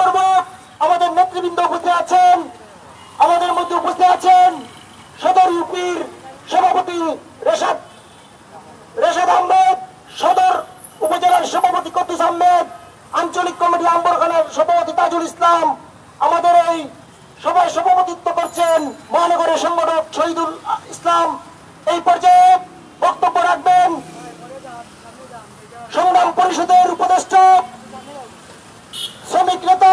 করব। আমাদের নেতৃবৃন্দ উপস্থিত আছেন, আমাদের মধ্যে উপস্থিত আছেন সদর ইউপির সভাপতি রেশাদ আহমেদ, সদর উপজেলার সভাপতি কদ্দুস আহমেদ, আঞ্চলিক কমিটি আম্বরখানার সভাপতি তাজুল ইসলাম। আমাদের এই সভায় সভাপতিত্ব করছেন মহানগরের সংগঠক শহীদুল ইসলাম। এই পর্যায়ে বক্তব্য রাখবেন সংগ্রাম পরিষদের উপদেষ্টা শ্রমিক নেতা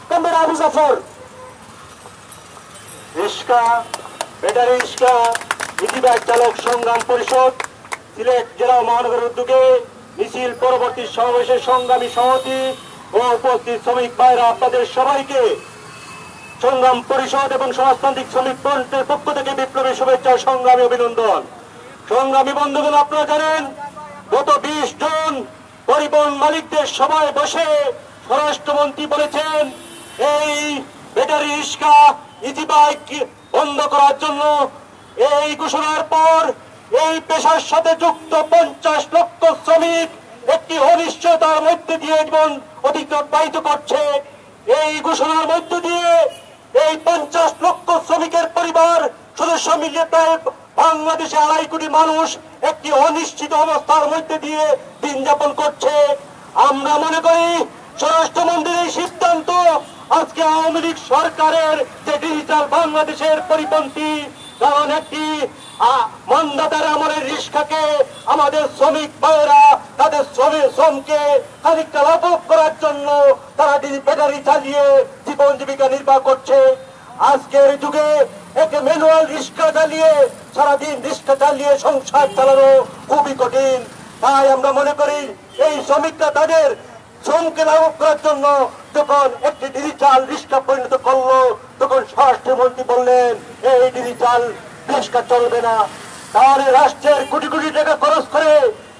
কমরেড আবু জাফর। রিক্সা, ব্যাটারি রিক্সা ইজিবাইক চালক সংগ্রাম পরিষদ সিলেট জেলা মহানগরের উদ্যোগে মিছিল পরবর্তী সমাবেশের সংগ্রামী সভাপতি ও উপস্থিত শ্রমিক ভাইরা আপনাদের সবাইকে সংগ্রাম পরিষদ এবং সমাজতান্ত্রিক শ্রমিক ফ্রন্টের পক্ষ থেকে বিপ্লবী শুভেচ্ছা সংগ্রামী অভিনন্দন। সংগ্রামী বন্ধুগণ, আপনারা জানেন গত 20 জুন পরিবহন মালিকদের সভায় বসে স্বরাষ্ট্রমন্ত্রী বলেছেন এই ব্যাটারি রিক্সা ইজিবাইক বন্ধ করার জন্য। এই ঘোষণার পর এই পেশার সাথে যুক্ত 50 লক্ষ শ্রমিক একটি অনিশ্চয়তার মধ্যে দিয়ে জীবন অতিবাহিত করছে। এই ঘোষণার মধ্য দিয়ে এই 50 লক্ষ শ্রমিকের পরিবার সদস্য মিলিয়ে প্রায় বাংলাদেশে 2.5 কোটি মানুষ একটি অনিশ্চিত অবস্থার মধ্যে দিয়ে দিন যাপন করছে। আমরা মনে করি স্বরাষ্ট্রমন্ত্রীর এই সিদ্ধান্ত আজকে আওয়ামী লীগ সরকারের যে ডিজিটাল বাংলাদেশের পরিপন্থী, কারণ একটি মন্দাদার আমলের রিক্সাকে আমাদের শ্রমিক ভাইয়েরা তাদের শ্রমকে খানিকটা লাঘব করার জন্য তারা ব্যাটারি চালিয়ে জীবন জীবিকা নির্বাহ করছে। আজকের যুগে একে ম্যানুয়াল রিক্সা চালিয়ে সারাদিন রিক্সা চালিয়ে সংসার চালানো খুবই কঠিন। তাই আমরা মনে করি এই শ্রমিকরা তাদের শ্রমকে লাঘব করার জন্য যখন একটি ডিজিটাল রিক্সা পরিণত করলো, তখন স্বরাষ্ট্রমন্ত্রী বললেন এই ডিজিটাল রিক্সা চলবে না। তাহলে রাষ্ট্রের কোটি কোটি টাকা খরচ করে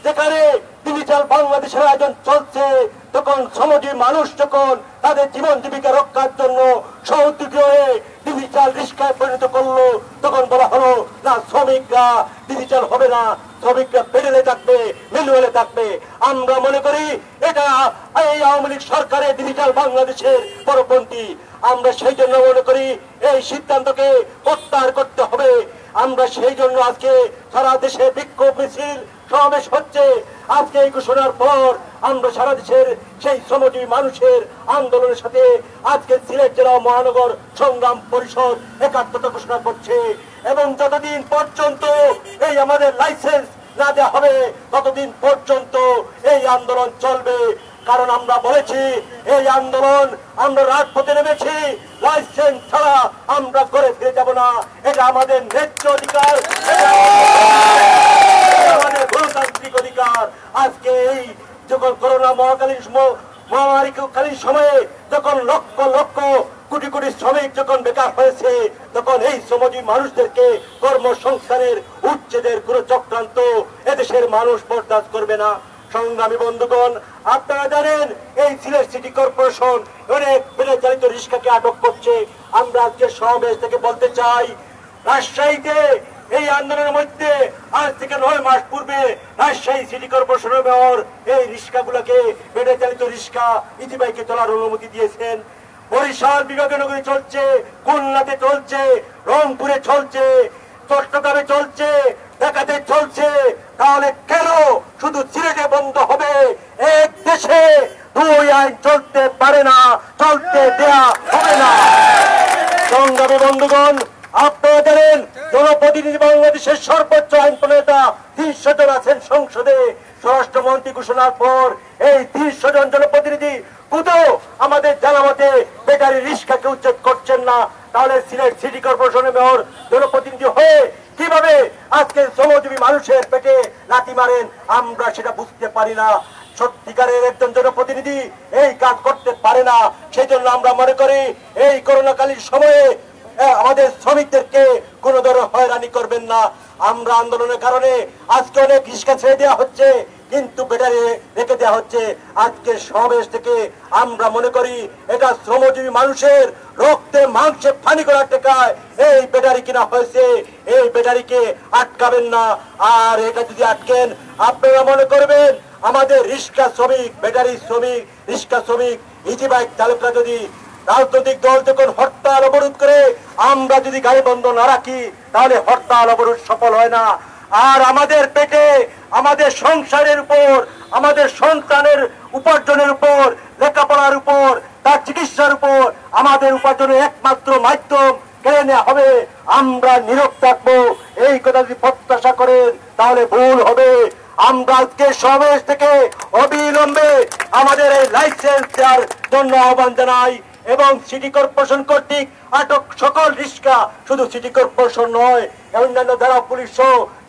যেখানে ডিজিটাল বাংলাদেশের আয়োজন চলছে, তখন শ্রমজীবী মানুষ যখন তাদের জীবন জীবিকা রক্ষার জন্য সহযোগী হয়ে ডিজিটাল রিক্সায় পরিণত করলো, তখন বলা হলো না শ্রমিকরা ডিজিটাল হবে না, শ্রমিকরা পেডেলে থাকবে, ম্যানুয়ালে থাকবে। আমরা মনে করি এটা এই আওয়ামী লীগ সরকারের ডিজিটাল বাংলাদেশের পরপন্থী। আমরা সেই জন্য মনে করি এই সিদ্ধান্তকে প্রত্যাহার করতে হবে। আমরা সেই জন্য আজকে সারা দেশে বিক্ষোভ মিছিল সমাবেশ হচ্ছে। আজকে এই ঘোষণার পর আমরা সারা দেশের সেই শ্রমজীবী মানুষের আন্দোলনের সাথে আজকে সিলেট জেলা মহানগর সংগ্রাম পরিষদ একাত্মতা ঘোষণা করছে। এবং যতদিন পর্যন্ত এই আমাদের লাইসেন্স না দেওয়া হবে ততদিন পর্যন্ত এই আন্দোলন চলবে। কারণ আমরা বলেছি এই আন্দোলন আমরা রাজপথে নেমেছি, লাইসেন্স ছাড়া আমরা করে ফিরে যাব না। এটা আমাদের ন্যায্য অধিকার, আমাদের গণতান্ত্রিক অধিকার। আজকে এই যখন করোনা মহামারীকালীন সময়ে যখন লক্ষ লক্ষ কোটি কোটি শ্রমিক যখন বেকার হয়েছে, তখন এই শ্রমজীবী মানুষদেরকে কর্মসংস্থানের উচ্ছেদের কোন চক্রান্ত এদেশের মানুষ বরদাস্ত করবে না। সংগ্রামী বন্ধুগণ, আপনারা জানেন এই সিলেট সিটি কর্পোরেশন অনেক বেড়ে চালিত রিক্সাকে আটক করছে। আমরা আজকে সমাবেশ থেকে বলতে চাই, রাজশাহীতে এই আন্দোলনের মধ্যে আজ থেকে 9 মাস পূর্বে রাজশাহী সিটি কর্পোরেশনের মেয়র এই রিক্সাগুলোকে বেড়ে চালিত রিক্সা ইজিবাইকে চলার অনুমতি দিয়েছেন। বরিশাল বিভাগনগরী চলছে, খুলনাতে চলছে, রংপুরে চলছে, চট্টগ্রামে চলছে, ঢাকাতে চলছে। তাহলে কেন শুধু সিলেটে বন্ধ হবে? এক দেশে 2 আইন চলতে পারে না, চলতে দেয়া হবে না। সংগ্রামী বন্ধুগণ, আপনারা জানেন জনপ্রতিনিধি বাংলাদেশের সর্বোচ্চ আইন প্রণেতা 300 জন আছেন সংসদে। স্বরাষ্ট্রমন্ত্রী ঘোষণার পর এই 300 জন জনপ্রতিনিধি কোথাও আমাদের জানামতে ব্যাটারি রিক্সাকে উচ্ছেদ করছেন না। তাহলে সিলেট সিটি কর্পোরেশনের মেয়র জনপ্রতিনিধি হয়ে কিভাবে আজকে শ্রমজীবী মানুষের পেটে লাথি মারেন আমরা সেটা বুঝতে পারি না। সত্যিকারের একজন জনপ্রতিনিধি এই কাজ করতে পারে না। সেই জন্য আমরা মনে করি এই করোনাকালীন সময়ে আমাদের শ্রমিকদেরকে কোন ধরনের হয়রানি করবেন না। আমরা আন্দোলনের কারণে আজকে অনেক রিক্সা ছেড়ে দেওয়া হচ্ছে, কিন্তু ব্যাটারি রেখে দেওয়া হচ্ছে। আজকে সমাবেশ থেকে আমরা মনে করি এটা শ্রমজীবী মানুষের রক্তে মাংসে পানি করার টাকায় এই ব্যাটারি কিনা হয়েছে। এই ব্যাটারিকে আটকাবেন না। আর এটা যদি আটকেন, আপনারা মনে করবেন আমাদের রিক্সা শ্রমিক, ব্যাটারি শ্রমিক, রিক্সা শ্রমিক ইজি বাইক চালকরা যদি রাজনৈতিক দল যখন হরতাল অবরোধ করে আমরা যদি গাড়ি বন্ধ না রাখি তাহলে হরতাল অবরোধ সফল হয় না। আর আমাদের পেটে, আমাদের সংসারের উপর, আমাদের সন্তানের উপার্জনের উপর, লেখাপড়ার উপর, তার চিকিৎসার উপর আমাদের উপার্জনের একমাত্র মাধ্যম কেড়ে নেওয়া হবে। আমরা নীরব থাকবো, এই কথা যদি প্রত্যাশা করেন তাহলে ভুল হবে। আমরা আজকে সমাবেশ থেকে অবিলম্বে আমাদের এই লাইসেন্স দেওয়ার জন্য আহ্বান জানাই এবং সিটি কর্পোরেশন কর্তৃক আটক সকল রিস্কা, শুধু সিটি কর্পোরেশন নয়, অন্যান্য যারা পুলিশ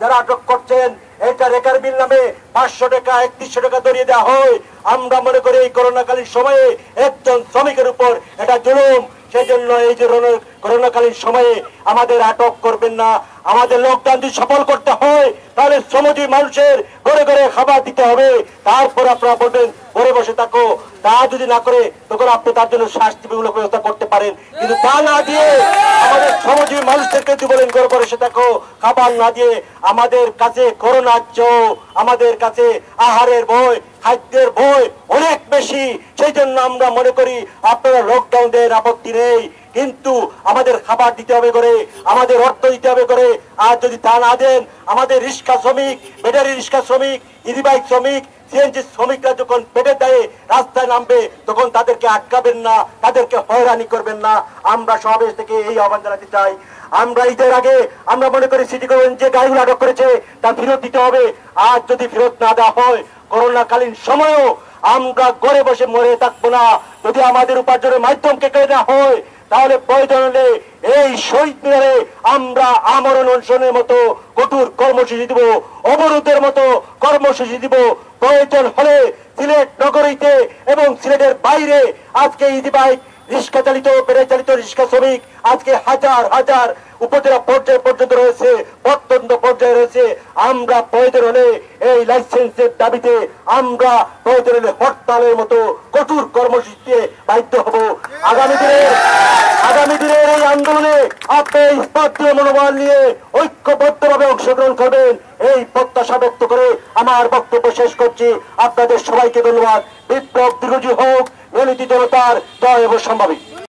যারা আটক করছেন, এটা রেকার বিল নামে 500 টাকা 3100 টাকা ধরিয়ে দেওয়া হয়। আমরা মনে করি এই করোনাকালীন সময়ে একজন শ্রমিকের উপর এটা জুলুম। সেই জন্য এই যে করোনাকালীন সময়ে আমাদের আটক করবেন না। আমাদের লকডাউন যদি সফল করতে হয় তাহলে শ্রমজীবী মানুষের ঘরে ঘরে খাবার দিতে হবে। তারপর আপনারা বলবেন ঘরে বসে থাকো, তা যদি না করে তখন আপনি তার জন্য শাস্তিমূলক ব্যবস্থা করতে পারেন। কিন্তু তা না দিয়ে আমাদের শ্রমজীবী মানুষদেরকে যদি বলেন ঘরে বসে থাকো, খাবার না দিয়ে, আমাদের কাছে করোনার চেয়েও আমাদের কাছে আহারের ভয়, খাদ্যের ভয় অনেক বেশি। সেই জন্য আমরা মনে করি আপনারা লকডাউন দেন, আপত্তি নেই, কিন্তু আমাদের খাবার দিতে হবে করে, আমাদের অর্থ দিতে হবে করে। আর যদি তা না দেন, আমাদের রিক্সা শ্রমিক, ব্যাটারি রিক্সা শ্রমিক, ইজি বাইক শ্রমিক, সিএনজি শ্রমিকরা যখন পেটের দায়ে রাস্তায় নামবে তখন তাদেরকে আটকাবেন না, তাদেরকে হয়রানি করবেন না। আমরা সমাবেশ থেকে এই আহ্বান জানাতে চাই। আমরা ঈদের আগে আমরা মনে করি সিটি কর্পোরেশন যে গাড়িগুলো আটক করেছে তা ফেরত দিতে হবে। আর যদি ফেরত না দেওয়া হয়, করোনাকালীন সময়েও আমরা ঘরে বসে মরে থাকবো না। যদি আমাদের উপার্জনের মাধ্যমকে কেড়ে নেওয়া হয় তাহলে প্রয়োজন হলে এই শহীদ মিনারে আমরা আমরণ অনশনের মতো কঠোর কর্মসূচি দিব, অবরোধের মতো কর্মসূচি দিব। প্রয়োজন হলে সিলেট নগরীতে এবং সিলেটের বাইরে আজকে ইজি বাইক, রিক্সা চালিত, ব্যাটারি চালিত রিক্সা শ্রমিক আজকে হাজার হাজার উপজেলা পর্যায়ে পর্যন্ত রয়েছে, প্রত্যন্ত পর্যায়ে রয়েছে। আমরা প্রয়োজন হলে এই লাইসেন্সের দাবিতে আমরা প্রয়োজন হলে হরতালের মতো কঠোর কর্মসূচিতে বাধ্য হব। আগামী দিনের এই আন্দোলনে আপনি স্পষ্টীয় মনোবল নিয়ে ঐক্যবদ্ধভাবে অংশগ্রহণ করবেন, এই প্রত্যাশা ব্যক্ত করে আমার বক্তব্য শেষ করছি। আপনাদের সবাইকে ধন্যবাদ। বিপ্লব দীর্ঘজীবী হোক, মেহনতি জনতার জয় অবশ্যম্ভাবী।